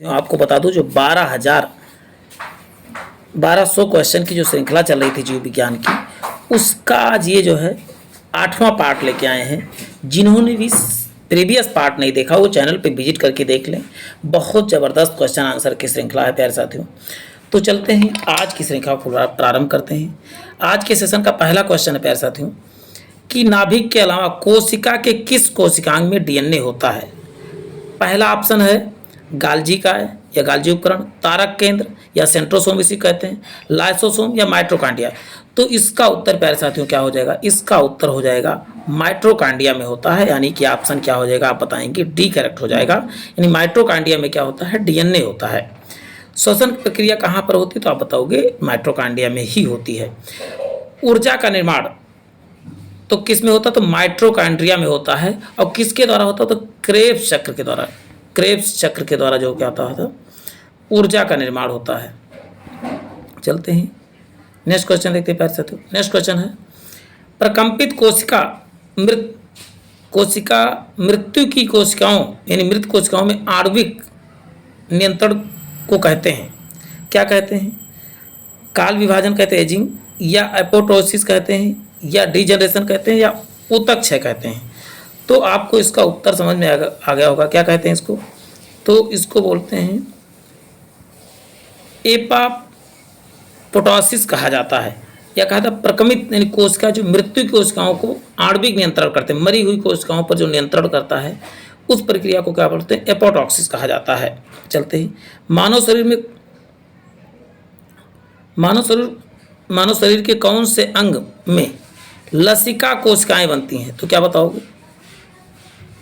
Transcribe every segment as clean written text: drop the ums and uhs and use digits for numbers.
तो आपको बता दूं जो 1200 क्वेश्चन की जो श्रृंखला चल रही थी जीव विज्ञान की, उसका आज ये जो है 8वां पार्ट लेके आए हैं। जिन्होंने भी प्रीवियस पार्ट नहीं देखा वो चैनल पे विजिट करके देख लें। बहुत ज़बरदस्त क्वेश्चन आंसर की श्रृंखला है प्यारे साथियों। तो चलते हैं आज की श्रृंखला को प्रारंभ करते हैं। आज के सेशन का पहला क्वेश्चन है प्यारे साथियों कि नाभिक के अलावा कोशिका के किस कोशिकांग में डीएनए होता है। पहला ऑप्शन है गाल्जी का है या गाल्जी उपकरण, तारक केंद्र या सेंट्रोसोम इसी कहते हैं, लाइसोसोम या माइट्रोकांडिया। तो इसका उत्तर प्यारे साथियों क्या हो जाएगा? इसका उत्तर हो जाएगा माइट्रोकांडिया में होता है, यानी कि ऑप्शन क्या हो जाएगा आप बताएंगे, डी करेक्ट हो जाएगा। यानी माइट्रोकांडिया में क्या होता है? डीएनए होता है। श्वसन प्रक्रिया कहाँ पर होती है तो आप बताओगे माइट्रोकांडिया में ही होती है। ऊर्जा का निर्माण तो किस में होता है? तो माइट्रोकांड्रिया में होता है। और किसके द्वारा होता है? तो क्रेब्स चक्र के द्वारा। क्रेब्स चक्र के द्वारा जो क्या होता है, ऊर्जा का निर्माण होता है। चलते हैं नेक्स्ट क्वेश्चन देखते हैं प्यारे साथियों। नेक्स्ट क्वेश्चन है प्रकंपित कोशिका मृत्यु की कोशिकाओं यानी मृत कोशिकाओं में आणविक नियंत्रण को कहते हैं। क्या कहते हैं? काल विभाजन कहते हैं, एजिंग, या एपोप्टोसिस कहते हैं, या डीजनरेशन कहते हैं, या ऊतकक्षय कहते हैं। तो आपको इसका उत्तर समझ में आ गया होगा। क्या कहते हैं इसको? तो इसको बोलते हैं एपोप्टोसिस कहा जाता है, या कहा था प्रकमित यानी कोशिका जो मृत्यु की कोशिकाओं को आणविक नियंत्रण करते हैं, मरी हुई कोशिकाओं पर जो नियंत्रण करता है उस प्रक्रिया को क्या बोलते हैं? एपोप्टोसिस कहा जाता है। चलते ही मानव शरीर के कौन से अंग में लसिका कोशिकाएं बनती हैं? तो क्या बताओगे?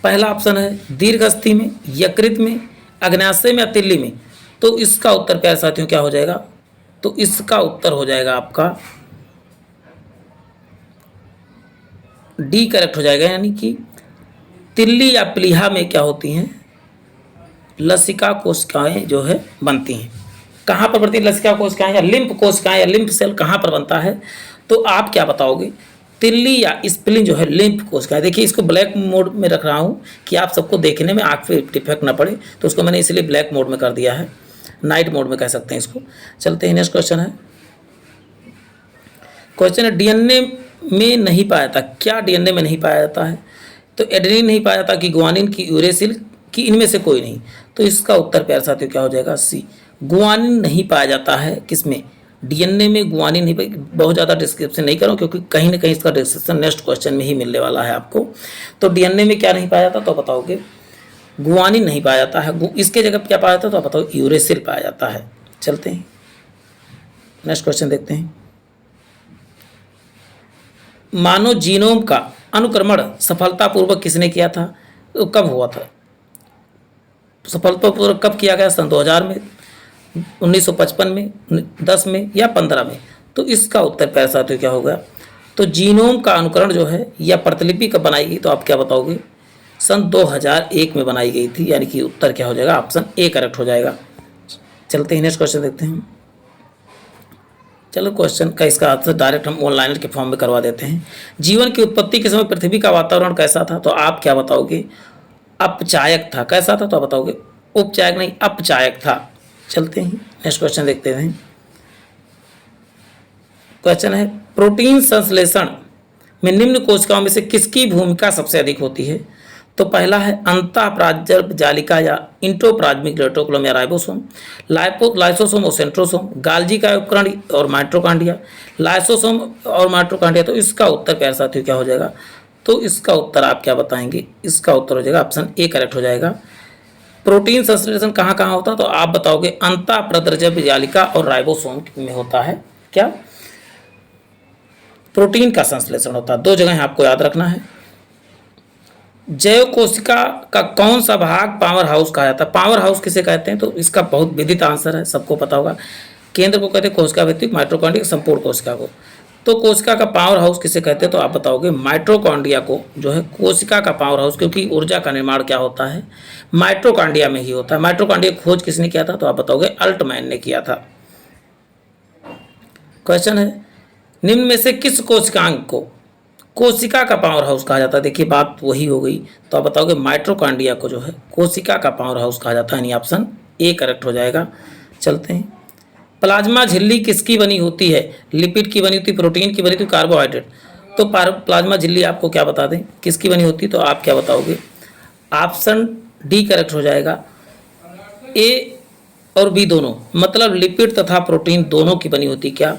पहला ऑप्शन है दीर्घस्थि में, यकृत में, अग्न्याशय में या तिल्ली में। तो इसका उत्तर प्यारे साथियों क्या हो जाएगा? तो इसका उत्तर हो जाएगा आपका डी करेक्ट हो जाएगा, यानी कि तिल्ली या प्लीहा में क्या होती हैं? लसिका कोशिकाएं जो है बनती हैं। कहाँ पर बनती है लसिका कोशिकाएं या लिम्फ कोशिकाएं या लिम्फ सेल कहाँ पर बनता है? तो आप क्या बताओगे? तिल्ली या स्प्लीन जो है लिम्फ कोशिकाएं। देखिए इसको ब्लैक मोड में रख रहा हूँ कि आप सबको देखने में आँख पे डिफेक्ट ना पड़े, तो उसको मैंने इसलिए ब्लैक मोड में कर दिया है, नाइट मोड में कह सकते हैं इसको। चलते हैं नेक्स्ट क्वेश्चन है। क्वेश्चन है डीएनए में नहीं पाया जाता। क्या डीएनए में नहीं पाया जाता है? तो एडेनिन नहीं पाया जाता, कि गुआनिन, की यूरेसिल, की इनमें से कोई नहीं। तो इसका उत्तर प्यारे साथियों क्या हो जाएगा? सी, गुआनिन नहीं पाया जाता है। किसमें? डीएनए में गुआनिन नहीं पाई। बहुत ज़्यादा डिस्क्रिप्शन नहीं करूँ क्योंकि कहीं ना कहीं इसका डिस्क्रिप्शन नेक्स्ट क्वेश्चन में ही मिलने वाला है आपको। तो डीएनए में क्या नहीं पाया जाता तो बताओगे गुआनिन नहीं पाया जाता है। इसके जगह क्या पाया जाता तो बताओ यूरेसिल पाया जाता है। चलते हैं नेक्स्ट क्वेश्चन देखते हैं। मानव जीनोम का अनुक्रमण सफलतापूर्वक किसने किया था? तो कब हुआ था? सफलतापूर्वक कब किया गया? सन 2000 में, 1955 में, 10 में या 15 में। तो इसका उत्तर प्यारे साथियों क्या होगा? तो जीनोम का अनुकरण जो है या प्रतिलिपि कब बनाई गई? तो आप क्या बताओगे? सन 2001 में बनाई गई थी, यानी कि उत्तर क्या हो जाएगा? ऑप्शन ए करेक्ट हो जाएगा। चलते हैं नेक्स्ट क्वेश्चन देखते हैं। चलो क्वेश्चन का इसका आंसर डायरेक्ट हम ऑनलाइन के फॉर्म में करवा देते हैं। जीवन की उत्पत्ति के समय पृथ्वी का वातावरण कैसा था? तो आप क्या बताओगे? अपचायक था। कैसा था? तो आप बताओगे उपचायक नहीं, अपचायक था। चलते हैं नेक्स्ट क्वेश्चन देखते हैं। क्वेश्चन है प्रोटीन संश्लेषण में निम्न कोशिकाओं में से किसकी भूमिका सबसे अधिक होती है? तो पहला है अंतःप्राज्यर्भ जालिका या इंट्रोप्लाज्मिक रेटिकुलम या राइबोसोम, लाइसोसोम और सेंट्रोसोम, गाल्जी का उपकरण और माइट्रोकांडिया, लाइसोसोम और माइट्रोकांडिया। तो इसका उत्तर प्यारे साथियों क्या हो जाएगा? तो इसका उत्तर आप क्या बताएंगे? इसका उत्तर हो जाएगा ऑप्शन ए करेक्ट हो जाएगा। प्रोटीन संश्लेषण कहाँ कहाँ होता है? तो आप बताओगे अंतःप्राज्यर्भ जालिका और राइबोसोम में होता है। क्या? प्रोटीन का संश्लेषण होता है। दो जगह आपको याद रखना है। जैव कोशिका का कौन सा भाग पावर हाउस कहा जाता है? पावर हाउस किसे कहते हैं? तो इसका बहुत विदित आंसर है, सबको पता होगा। केंद्र को कहते हैं कोशिका भित्ति, माइट्रोकांड्रिया संपूर्ण कोशिका को। तो कोशिका का पावर हाउस किसे कहते हैं? तो आप बताओगे माइट्रोकांड्रिया को जो है कोशिका का पावर हाउस, क्योंकि ऊर्जा का निर्माण क्या होता है? माइट्रोकांड्रिया में ही होता है। माइट्रोकांड्रिया की खोज किसने किया था? तो आप बताओगे अल्टमैन ने किया था। क्वेश्चन है निम्न में से किस कोशिकांग को कोशिका का पावर हाउस कहा जाता है? देखिए बात वही हो गई। तो आप बताओगे माइट्रोकांड्रिया को जो है कोशिका का पावर हाउस कहा जाता है, यानी ऑप्शन ए करेक्ट हो जाएगा। चलते हैं। प्लाज्मा झिल्ली किसकी बनी होती है? लिपिड की बनी होती, प्रोटीन की बनी होती, कार्बोहाइड्रेट। तो प्लाज्मा झिल्ली आपको क्या बता दें किसकी बनी होती, तो आप क्या बताओगे? ऑप्शन डी करेक्ट हो जाएगा। ए और बी दोनों, मतलब लिपिड तथा प्रोटीन दोनों की बनी होती। क्या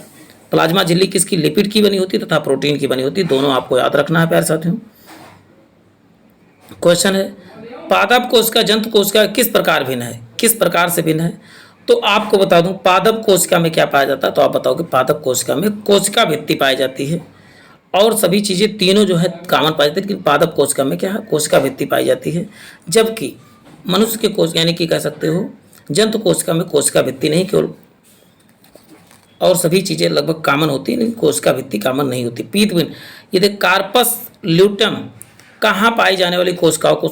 प्लाज्मा झिल्ली किसकी? लिपिड की बनी होती तथा प्रोटीन की बनी होती। दोनों आपको याद रखना है प्यारे साथियों। क्वेश्चन है, पादप कोशिका जंतु कोशिका किस प्रकार भिन्न है? किस प्रकार से भिन्न है? तो आपको बता दूं, पादप कोशिका में क्या पाया जाता है, तो आप बताओगे पादप कोशिका में कोशिका भित्ति पाई जाती है और सभी चीज़ें तीनों जो है कॉमन पाई जाती है, लेकिन पादप कोशिका में क्या है? कोशिका भित्ति पाई जाती है। जबकि मनुष्य के कोश यानी कि कह सकते हो जंतु कोशिका में कोशिका भित्ति नहीं, केवल और सभी चीज़ें लगभग कॉमन होती है, लेकिन कोशिका भित्ति कॉमन नहीं होती। पीत भिन्न, ये देख कार्पस ल्यूटम कहाँ पाई जाने वाली कोशिकाओं को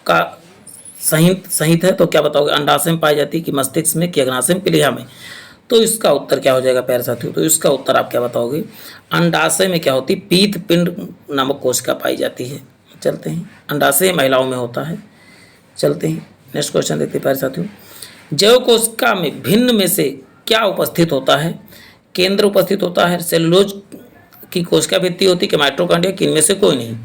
का सहित है, तो क्या बताओगे? अंडाशय में पाई जाती है कि मस्तिष्क में कि अग्नाशय में, प्लीहा में? तो इसका उत्तर क्या हो जाएगा प्यारे साथियों? तो इसका उत्तर आप क्या बताओगे? अंडाशय में क्या होती? पीत पिंड नामक कोशिका पाई जाती है। चलते हैं। अंडाशय महिलाओं में होता है। चलते हैं नेक्स्ट क्वेश्चन देखते हैं प्यारे साथियों। जैव कोशिका में भिन्न में से क्या उपस्थित होता है? केंद्र उपस्थित होता है, सेलुलोज की कोशिका भित्ति होती है कि माइटोकॉन्ड्रिया, कि इनमें से कोई नहीं?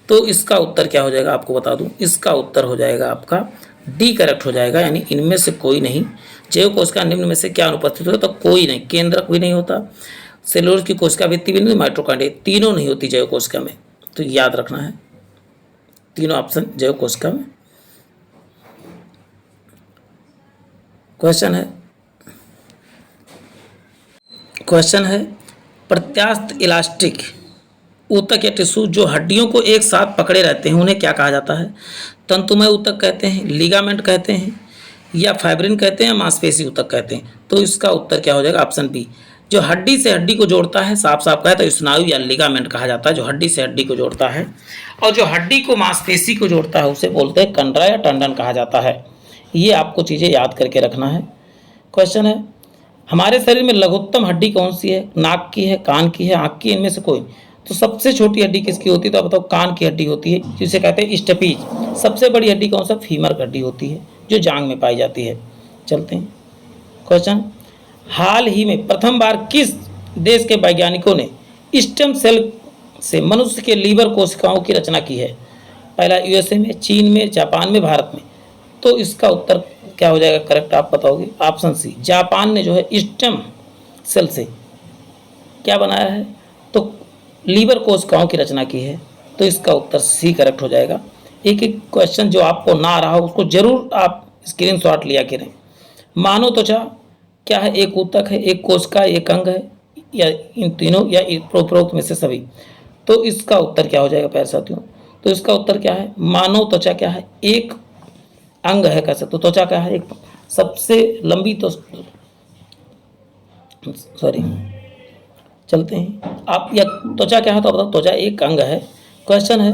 तो इसका उत्तर क्या हो जाएगा आपको बता दूं, इसका उत्तर हो जाएगा आपका डी करेक्ट हो जाएगा, यानी इनमें से कोई नहीं। जैव कोशिका निम्न में से क्या अनुपस्थित होता? तो कोई नहीं, केंद्रक भी नहीं होता, सेलुलोज की कोशिका भित्ति भी नहीं, माइटोकॉन्ड्रिया, तीनों नहीं होती जैव कोशिका में। तो याद रखना है तीनों ऑप्शन जैव कोशिका में। क्वेश्चन है प्रत्यास्थ इलास्टिक ऊतक या टिश्यू जो हड्डियों को एक साथ पकड़े रहते हैं उन्हें क्या कहा जाता है? तंतुमय ऊतक कहते हैं, लिगामेंट कहते हैं, या फाइब्रिन कहते हैं, मांसपेशी ऊतक कहते हैं? तो इसका उत्तर क्या हो जाएगा? ऑप्शन बी, जो हड्डी से हड्डी को जोड़ता है, साफ साफ कहे तो स्नायु या लिगामेंट कहा जाता है, जो हड्डी से हड्डी को जोड़ता है। और जो हड्डी को मांसपेशी को जोड़ता है उसे बोलते हैं कंडरा या टंडन कहा जाता है। ये आपको चीज़ें याद करके रखना है। क्वेश्चन है, हमारे शरीर में लघुत्तम हड्डी कौन सी है? नाक की है, कान की है, आँख की है, इनमें से कोई? तो सबसे छोटी हड्डी किसकी होती है? तो आप बताओ कान की हड्डी होती है, जिसे कहते हैं स्टेपीज। सबसे बड़ी हड्डी कौन सा? फीमर हड्डी होती है, जो जांग में पाई जाती है। चलते हैं। क्वेश्चन, हाल ही में प्रथम बार किस देश के वैज्ञानिकों ने स्टेम सेल से मनुष्य के लीवर कोशिकाओं की रचना की है? पहला यूएसए में, चीन में, जापान में, भारत में? तो इसका उत्तर क्या हो जाएगा करेक्ट आप बताओगे? ऑप्शन सी, जापान ने जो है स्टेम सेल से क्या बनाया है? तो लीवर कोशिकाओं की रचना की है। तो इसका उत्तर सी करेक्ट हो जाएगा। एक एक क्वेश्चन जो आपको ना आ रहा हो उसको जरूर आप स्क्रीनशॉट लिया करें। मानव त्वचा क्या है? एक ऊतक है, एक कोशिका, एक अंग है, या इन तीनों, या उपरोक्त में से सभी? तो इसका उत्तर क्या हो जाएगा प्यारे साथियों? तो इसका उत्तर क्या है? मानव त्वचा क्या है? एक अंग है कह सकते। तो त्वचा क्या है? एक सबसे लंबी तो सॉरी चलते हैं आप, या त्वचा क्या है? तो बताओ त्वचा एक अंग है। क्वेश्चन है,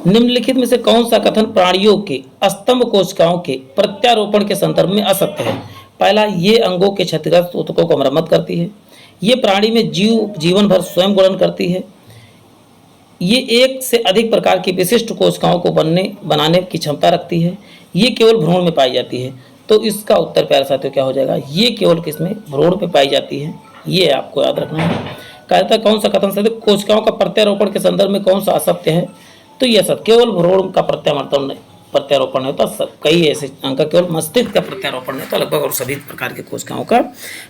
निम्नलिखित में से कौन सा कथन प्राणियों के स्तंभ कोशिकाओं के प्रत्यारोपण के संदर्भ में असत्य है? पहला, ये अंगों के क्षतिग्रस्त ऊतकों को मरम्मत करती है। ये प्राणी में जीवन भर स्वयं गुणन करती है। ये एक से अधिक प्रकार की विशिष्ट कोशिकाओं को बनाने की क्षमता रखती है। ये केवल भ्रूण में पाई जाती है। तो इसका उत्तर प्यारे साथियों क्या हो जाएगा? ये केवल किसमें? भ्रूण में पाई जाती है। ये आपको याद रखना है। कहता है कौन सा कथन सत्य? कोशिकाओं का प्रत्यारोपण के संदर्भ में कौन सा असत्य है? तो यह सत्य, केवल भ्रूण का प्रत्यारोपण है। तो कई ऐसे अंग का केवल मस्तिष्क का प्रत्यारोपण है, तो लगभग और सभी प्रकार के कोशिकाओं का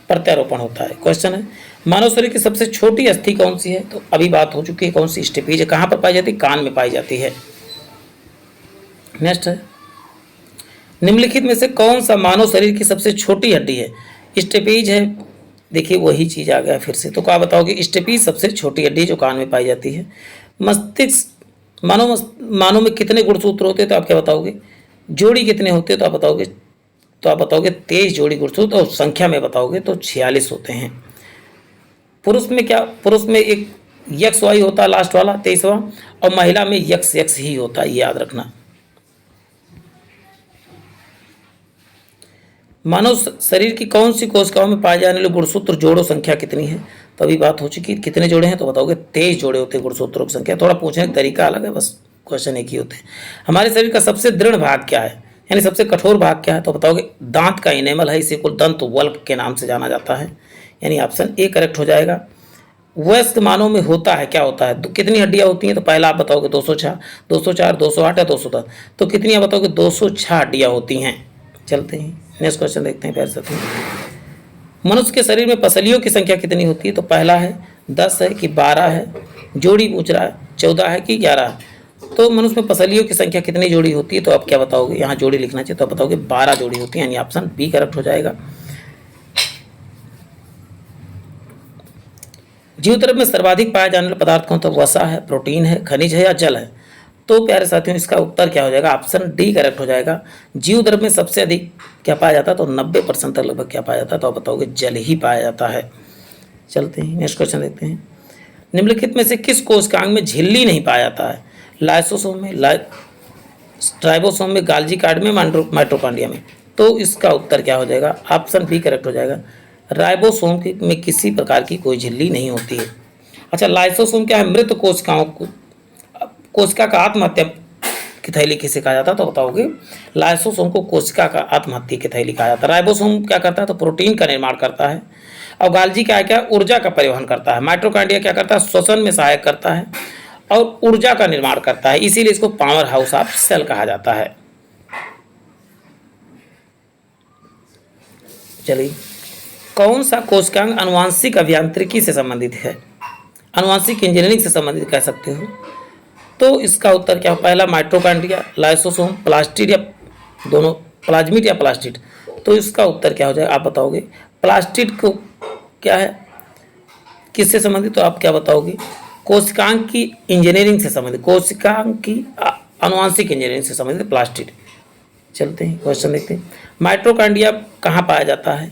प्रत्यारोपण होता है। क्वेश्चन है, मानव शरीर की सबसे छोटी अस्थि कौन सी है? तो अभी बात हो चुकी है कौन सी? स्टेपीज है। कहाँ पर पाई जाती है? कान में पाई जाती है। नेक्स्ट है, निम्नलिखित में से कौन सा मानव शरीर की सबसे छोटी हड्डी है? स्टेपीज है। देखिए वही चीज आ गया फिर से। तो क्या बताओगे? स्टेपीज सबसे छोटी हड्डी जो कान में पाई जाती है। मस्तिष्क, मानव में कितने गुणसूत्र होते हैं? तो आप क्या बताओगे? जोड़ी कितने होते हैं? तो आप बताओगे 23 जोड़ी गुणसूत्र, और संख्या में बताओगे तो 46 होते हैं। पुरुष में क्या? पुरुष में एक यक्स वाई होता है लास्ट वाला 23वां, और महिला में यक्स ही होता है, ये याद रखना। मानव शरीर की कौन सी कोशिकाओं में पाए जाने वाले गुणसूत्र जोड़ों संख्या कितनी है? तो अभी बात हो चुकी है कितने जोड़े हैं? तो बताओगे 23 जोड़े होते हैं गुणसूत्रों की संख्या। थोड़ा पूछने का तरीका अलग है, बस क्वेश्चन एक ही होते हैं। हमारे शरीर का सबसे दृढ़ भाग क्या है? यानी सबसे कठोर भाग क्या है तो बताओगे दांत का इनेमल है, इसी को दंत वल्क के नाम से जाना जाता है, यानी ऑप्शन ए करेक्ट हो जाएगा। वयस्क मानव में होता है, क्या होता है, तो कितनी हड्डियां होती हैं तो पहला आप बताओगे 206, 204, 208 या 210, तो कितनी आप बताओगे 206 हड्डियां होती हैं। चलते हैं नेक्स्ट क्वेश्चन देखते हैं प्यारे साथियों। मनुष्य के शरीर में पसलियों की संख्या कितनी होती है तो पहला है 10 है कि 12 है, जोड़ी पूछ रहा है 14 है कि 11 है। तो मनुष्य में पसलियों की संख्या कितनी जोड़ी होती है तो आप क्या बताओगे, यहाँ जोड़ी लिखना चाहिए तो आप बताओगे 12 जोड़ी होती है, यानी ऑप्शन बी करेक्ट हो जाएगा। जीवद्रव्य में सर्वाधिक पाया जाने वाला पदार्थ कौन, तो वसा है, प्रोटीन है, खनिज है या जल है। तो प्यारे साथियों इसका उत्तर क्या हो जाएगा, ऑप्शन डी करेक्ट हो जाएगा। जीवद्रव्य में सबसे अधिक क्या पाया जाता है तो 90% तक लगभग क्या पाया जाता है तो आप बताओगे जल ही पाया जाता है। चलते हैं नेक्स्ट क्वेश्चन देखते हैं। निम्नलिखित में से किस कोशिकांग में झिल्ली नहीं पाया जाता है, लाइसोसोम में, ट्राइबोसोम में, गाल्जी कार्ड में, माइटोकॉन्ड्रिया में। तो इसका उत्तर क्या हो जाएगा, ऑप्शन बी करेक्ट हो जाएगा। राइबोसोम में किसी प्रकार की कोई झिल्ली नहीं होती है। अच्छा, लाइसोसोम क्या है, मृत कोशिकाओं को, कोशिका का आत्महत्या की थैली किसे कहा जाता है तो बताओगे लाइसोसोम को कोशिका का आत्महत्या की थैली कहा जाता है। राइबोसोम क्या करता है तो प्रोटीन का निर्माण करता है, और गाल्जी क्या है, क्या ऊर्जा का परिवहन करता है। माइटोकॉन्ड्रिया क्या करता है, श्वसन में सहायक करता है और ऊर्जा का निर्माण करता है, इसीलिए इसको पावर हाउस ऑफ सेल कहा जाता है। चलिए, कौन सा कोशिकांग आनुवांशिक अभियांत्रिकी से संबंधित है, आनुवांशिक इंजीनियरिंग से संबंधित कह सकते हो। तो इसका उत्तर क्या हो, पहला माइटोकॉन्ड्रिया, लाइसोसोम, प्लास्टिड या दोनों, प्लाज्मिड या प्लास्टिड। तो इसका उत्तर क्या हो जाएगा, आप बताओगे प्लास्टिड को क्या है, किससे संबंधित, तो आप क्या बताओगे कोशिकांग की इंजीनियरिंग से संबंधित, कोशिकांग की आनुवांशिक इंजीनियरिंग से संबंधित प्लास्टिड। चलते हैं क्वेश्चन देखते हैं। माइटोकॉन्ड्रिया कहाँ पाया जाता है,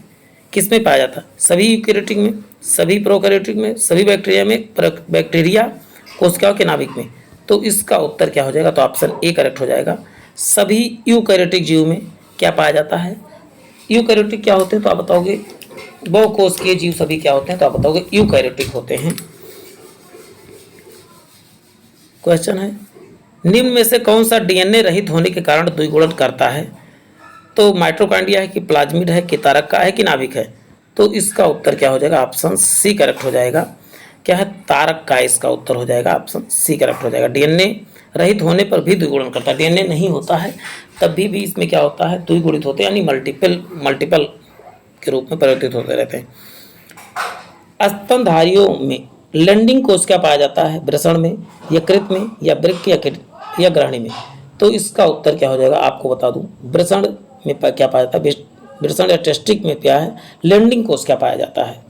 किस में पाया जाता है, सभी यूकेरियोटिक में, सभी प्रोकैरियोटिक में, सभी बैक्टीरिया में, बैक्टीरिया कोशिकाओं के नाभिक में। तो इसका उत्तर क्या हो जाएगा, तो ऑप्शन ए करेक्ट हो जाएगा। सभी यूकैरियोटिक जीव में क्या पाया जाता है, यूकैरियोटिक क्या होते हैं तो आप बताओगे बहुकोशिकीय जीव सभी क्या होते हैं तो आप बताओगे यूकैरियोटिक होते हैं। क्वेश्चन है, निम्न में से कौन सा डीएनए रहित होने के कारण द्विगुणन करता है, तो माइटोकॉन्ड्रिया है कि प्लाज्मिड है कि तारक का है कि नाभिक है। तो इसका उत्तर क्या हो जाएगा, ऑप्शन सी करेक्ट हो जाएगा। क्या है, तारक का इसका उत्तर हो जाएगा, ऑप्शन सी करेक्ट हो जाएगा। डीएनए रहित होने पर भी द्विगुणन करता है, डीएनए नहीं होता है तब भी इसमें क्या होता है, द्विगुणित होते हैं, यानी मल्टीपल के रूप में परिवर्तित होते रहते हैं। स्तनधारियों में लैंडिंग कोश क्या पाया जाता है, वृषण में, यकृत में या वृक्क या ग्रहणी में। तो इसका उत्तर क्या हो जाएगा, आपको बता दूं वृषण में क्या पाया जाता है, वृषण या टेस्टिक में क्या है, लैंडिंग कोश क्या पाया जाता है।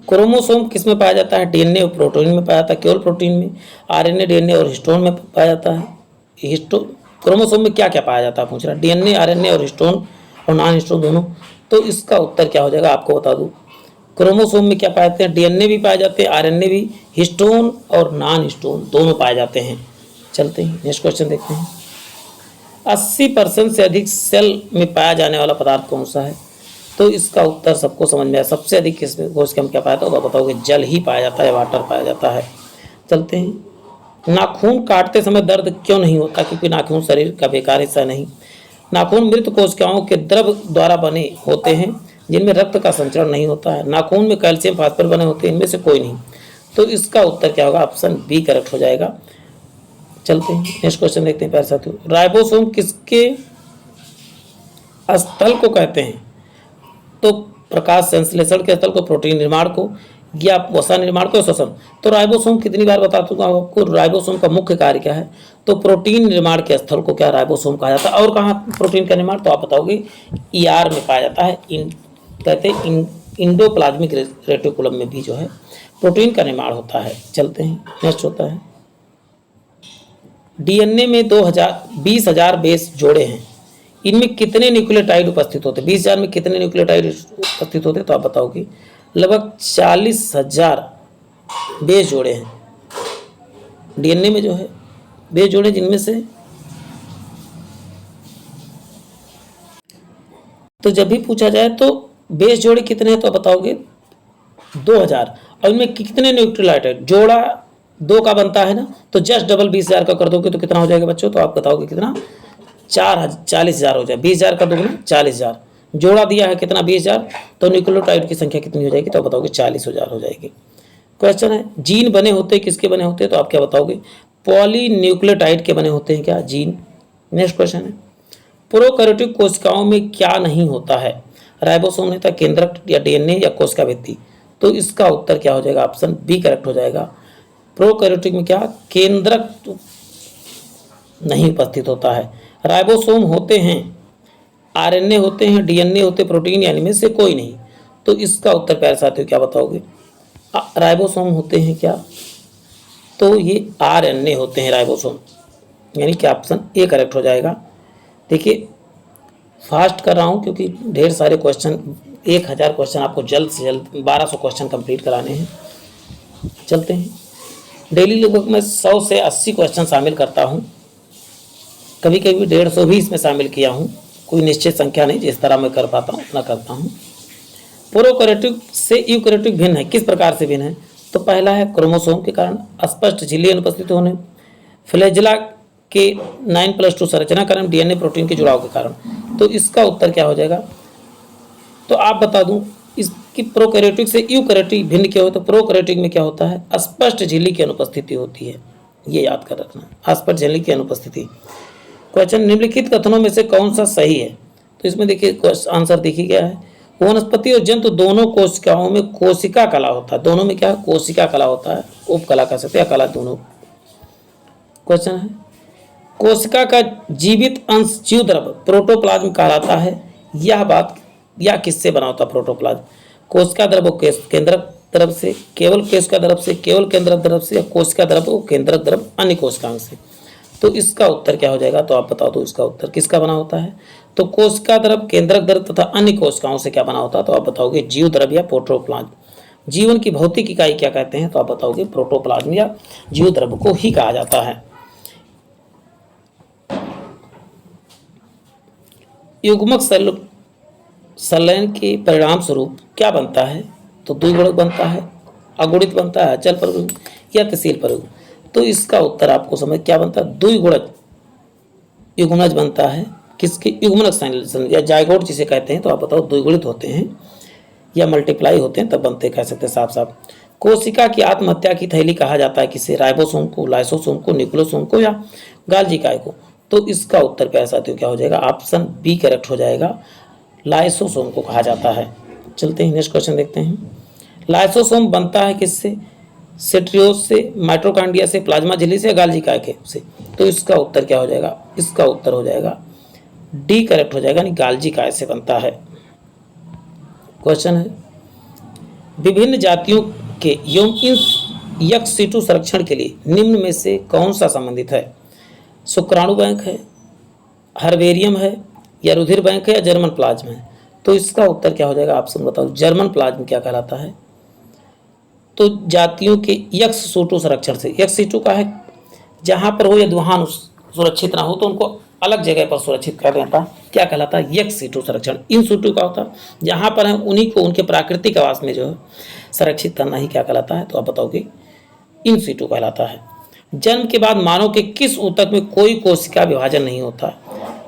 क्रोमोसोम किस में पाया जाता है, डीएनए और प्रोटीन में पाया जाता है, केवल प्रोटीन में, आरएनए, डीएनए और हिस्टोन में पाया जाता है। क्रोमोसोम में क्या क्या पाया जाता है पूछ रहा है, डीएनए, आरएनए और हिस्टोन और नॉन हिस्टोन दोनों। तो इसका उत्तर क्या हो जाएगा, आपको बता दूं क्रोमोसोम में क्या पाए जाते हैं, डीएनए भी पाए जाते हैं, आरएनए भी, हिस्टोन और नॉन हिस्टोन दोनों पाए जाते हैं। चलते हैं नेक्स्ट क्वेश्चन देखते हैं। 80% से अधिक सेल में पाया जाने वाला पदार्थ कौन सा है, तो इसका उत्तर सबको समझ में आया। सबसे अधिक किस कोशिका में क्या पाया जाता है तो बताओगे जल ही पाया जाता है, वाटर पाया जाता है। चलते हैं, नाखून काटते समय दर्द क्यों नहीं होता, क्योंकि नाखून शरीर का बेकार हिस्सा नहीं। नाखून मृत कोशिकाओं के द्रव द्वारा बने होते हैं जिनमें रक्त का संचरण नहीं होता है। नाखून में कैल्शियम फास्फोरस बने होते हैं, इनमें से कोई नहीं। तो इसका उत्तर क्या होगा, ऑप्शन बी करेक्ट हो जाएगा। चलते हैं नेक्स्ट क्वेश्चन देखते हैं प्यारे साथियों। राइबोसोम किसके स्थल को कहते हैं, तो प्रकाश संश्लेषण के स्थल को, प्रोटीन निर्माण को, या वसा निर्माण को, श्वसन। तो राइबोसोम कितनी बार बता चुका हूं आपको, राइबोसोम का मुख्य कार्य क्या है, तो प्रोटीन निर्माण के स्थल को क्या राइबोसोम कहा जाता है। और कहाँ प्रोटीन का निर्माण, तो आप बताओगे ईआर में पाया जाता है, कहते हैं इंडोप्लाज्मिक रेटिकुलम में भी जो है प्रोटीन का निर्माण होता है। चलते हैं नेक्स्ट होता है, डीएनए में 20,000 बेस जोड़े हैं, इनमें कितने न्यूक्लियोटाइड उपस्थित होते हैं, 20,000 में कितने न्यूक्लियोटाइड उपस्थित होते हैं, तो आप बताओगे लगभग 40,000 बेस जोड़े हैं डीएनए में जो है, बेस जोड़े, जिनमें से तो जब भी पूछा जाए तो बेस जोड़े कितने हैं तो बताओगे 2000, और इनमें कितने न्यूक्लियोटाइड, जोड़ा 2 का बनता है ना, तो जस्ट डबल 20,000 का कर दोगे तो कितना हो जाएगा बच्चों? तो आप बताओगे कितना? 40,000 हो जाए। 20,000 का दोगुना 40,000, जोड़ा दिया है कितना? 20,000, तो न्यूक्लियोटाइड की संख्या कितनी हो जाएगी? तो आप बताओगे 40,000 हो जाएगी। क्वेश्चन है जीन बने होते हैं किसके बने होते हैं? तो आप क्या बताओगे? पॉलीन्यूक्लियोटाइड के बने होते हैं क्या? जीन। नेक्स्ट क्वेश्चन है प्रोकैरियोटिक कोशिकाओं में क्या नहीं होता है? राइबोसोम नहीं था, केंद्रक या डीएनए या कोशिका भित्ति? तो इसका उत्तर क्या हो जाएगा? ऑप्शन बी करेक्ट हो जाएगा। प्रोकैरियोटिक में क्या? केंद्रक नहीं उपस्थित होता है। राइबोसोम होते हैं, आरएनए होते हैं, डीएनए होते, प्रोटीन यानी में से कोई नहीं। तो इसका उत्तर प्यारे साथियों क्या बताओगे? राइबोसोम होते हैं क्या? तो ये आरएनए होते हैं राइबोसोम, यानी कि ऑप्शन ए करेक्ट हो जाएगा। देखिए फास्ट कर रहा हूँ क्योंकि ढेर सारे क्वेश्चन, 1000 क्वेश्चन आपको जल्द से जल्द 1200 क्वेश्चन कंप्लीट कराने हैं। चलते हैं। डेली लगभग मैं 100 से 80 क्वेश्चन शामिल करता हूँ, कभी कभी 150 भी इसमें शामिल किया हूँ, कोई निश्चित संख्या नहीं, जिस तरह मैं कर पाता हूँ उतना करता हूँ। प्रोकैरियोटिक से यूकैरियोटिक भिन्न है, किस प्रकार से भिन्न है? तो पहला है क्रोमोसोम के कारण, स्पष्ट झिल्ली अनुपस्थित होने, फ्लैजेला के 9+2 संरचना कारण, डीएनए प्रोटीन के जुड़ाव के कारण। तो इसका उत्तर क्या हो जाएगा? तो आप बता दूं इसकी प्रोकैरियोटिक से यूकैरियोटिक भिन्न क्या होता है? तो प्रोकैरियोटिक में क्या होता है? स्पष्ट झिल्ली की अनुपस्थिति होती है, ये याद कर रखना, स्पष्ट झिल्ली की अनुपस्थिति। क्वेश्चन निम्नलिखित कथनों में से कौन सा सही है? तो इसमें देखिए आंसर देखिए क्या है, वनस्पति और जंतु दोनों कोशिकाओं में कोशिका कला होता है। दोनों में क्या? कोशिका कला होता है, उपकला कह सकते हैं, कला दोनों। क्वेश्चन है कोशिका का जीवित अंश जीव द्रव प्रोटोप्लाज्म कहलाता है, यह बात या किससे बना होता प्रोटोप्लाज्म? कोशिका द्रव को केंद्रक द्रव से, केवल कोशिका द्रव से, केवल केंद्रक द्रव से, या कोशिका द्रव को केंद्रक द्रव अन्य कोशिकांग से? तो इसका उत्तर क्या हो जाएगा? तो आप बता दो इसका उत्तर किसका बना होता है? तो कोशिका द्रव, केंद्रक द्रव तथा अन्य कोशिकाओं से क्या बना होता है? तो आप बताओगे जीव द्रव या प्रोटोप्लाज्म। जीवन की भौतिक इकाई क्या कहते हैं? तो आप बताओगे प्रोटोप्लाज्म या जीव द्रव को ही कहा जाता है। युग्मक संलयन के परिणाम स्वरूप क्या बनता है? तो द्विगुणक बनता है, अगुणित बनता है, अचल परयुग्म या तहसील परयुग्म? तो इसका उत्तर आपको समझ क्या बनता है? द्विगुणक युग्मज बनता है। किसके? युग्मक संलयन या जायगोट जिसे कहते हैं। तो आप बताओ द्विगुणित होते हैं या मल्टीप्लाई होते हैं तब बनते, कह सकते हैं साफ साफ। कोशिका की आत्महत्या की थैली कहा जाता है किसे? राइबोसोम को, लाइसोसोम को, न्यूक्लियोसोम को, या गाल्जी काय को? तो इसका उत्तर प्यारे साथियों क्या हो जाएगा? ऑप्शन बी करेक्ट हो जाएगा, लाइसोसोम को कहा जाता है। चलते हैं नेक्स्ट क्वेश्चन देखते हैं। लाइसोसोम बनता है किससे? सेट्रियोज से, माइटोकॉन्ड्रिया से, प्लाज्मा झिल्ली से, गाल्जी काय के से? तो इसका उत्तर क्या हो जाएगा? इसका उत्तर हो जाएगा डी करेक्ट हो जाएगा, यानी गाल्जी काय से बनता है। क्वेश्चन है विभिन्न जातियों के यकृत सीटू संरक्षण के लिए निम्न में से कौन सा संबंधित है? शुक्राणु बैंक है, हर्बेरियम है, या रुधिर बैंक है, या जर्मन प्लाज्म है? तो इसका उत्तर क्या हो जाएगा? ऑप्शन बताओ। जर्मन प्लाज्म क्या कहलाता है? तो जातियों के यक्ष सीटू संरक्षण से, यक्ष सीटू का है जहां पर हो या वहां सुरक्षित ना हो तो उनको अलग जगह पर सुरक्षित कर देता, क्या कहलाता है? यक्ष सीटू संरक्षण। इन सीटू का होता है जहां पर है उन्हीं को उनके प्राकृतिक आवास में जो है संरक्षित करना ही क्या कहलाता है? तो आप बताओगे इन सीटू कहलाता है। जन्म के बाद मानव के किस ऊतक में कोई कोशिका विभाजन नहीं होता?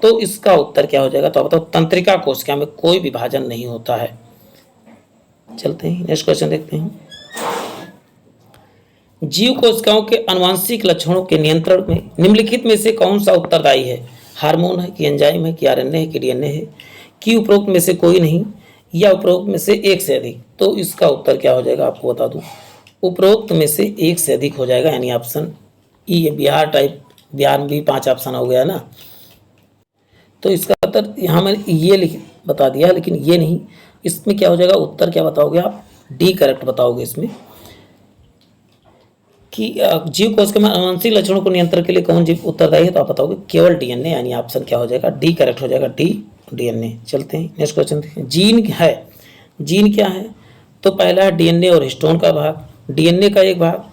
तो इसका उत्तर क्या हो जाएगा? तो आप बताओ तंत्रिका कोशिका में कोई विभाजन नहीं होता है। चलते हैं नेक्स्ट क्वेश्चन देखते हैं। जीव कोशिकाओं के आनुवंशिक लक्षणों के नियंत्रण में निम्नलिखित में से कौन सा उत्तरदायी है? हार्मोन है कि एंजाइम है कि आरएनए है कि डीएनए है कि उपरोक्त में से कोई नहीं या उपरोक्त में से एक से अधिक? तो इसका उत्तर क्या हो जाएगा? आपको बता दूं उपरोक्त में से एक से अधिक हो जाएगा, यानी option E. Bihar type, Bihar में भी 5 ऑप्शन हो गया ना, तो इसका उत्तर यहाँ मैंने ये लिख बता दिया, लेकिन ये नहीं। इसमें क्या हो जाएगा? उत्तर क्या बताओगे आप? डी करेक्ट बताओगे इसमें कि जीव कोशिका में आनुवंशिक लक्षणों को नियंत्रण के लिए कौन जीव उत्तरदायी है? तो आप बताओगे केवल डीएनए, यानी ऑप्शन क्या हो जाएगा? डी करेक्ट हो जाएगा, डी डीएनए। चलते हैं नेक्स्ट क्वेश्चन देखिए। जीन है, जीन क्या है? तो पहला है डीएनए और हिस्टोन का भाग, डीएनए का एक भाग,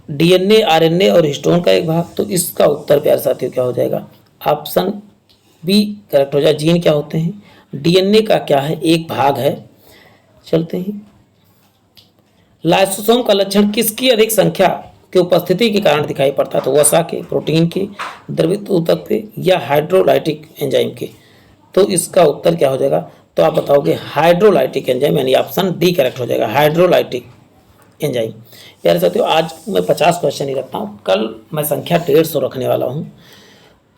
डीएनए, आरएनए और हिस्टोन का एक भाग। तो इसका उत्तर प्यारे साथियों क्या हो जाएगा? ऑप्शन बी करेक्ट हो जाए। जीन क्या होते हैं? डीएनए का क्या है? एक भाग है। चलते हैं लाइसोसोम का लक्षण किसकी अधिक संख्या के उपस्थिति के कारण दिखाई पड़ता है? तो वसा के, प्रोटीन के, द्रवित ऊतक के या हाइड्रोलाइटिक एंजाइम के। तो इसका उत्तर क्या हो जाएगा? तो आप बताओगे हाइड्रोलाइटिक एंजाइम, यानी ऑप्शन डी करेक्ट हो जाएगा, हाइड्रोलाइटिक एंजाइम। प्यारे साथियों, आज मैं 50 क्वेश्चन ही रखता हूँ, कल मैं संख्या 150 रखने वाला हूँ,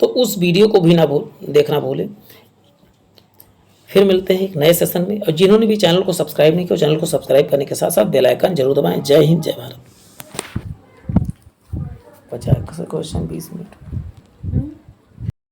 तो उस वीडियो को भी ना देखना भूलें। फिर मिलते हैं एक नए सेशन में, और जिन्होंने भी चैनल को सब्सक्राइब नहीं किया, चैनल को सब्सक्राइब करने के साथ साथ बेल आइकन जरूर दबाएं। जय हिंद, जय भारत। 50 question 20 minute.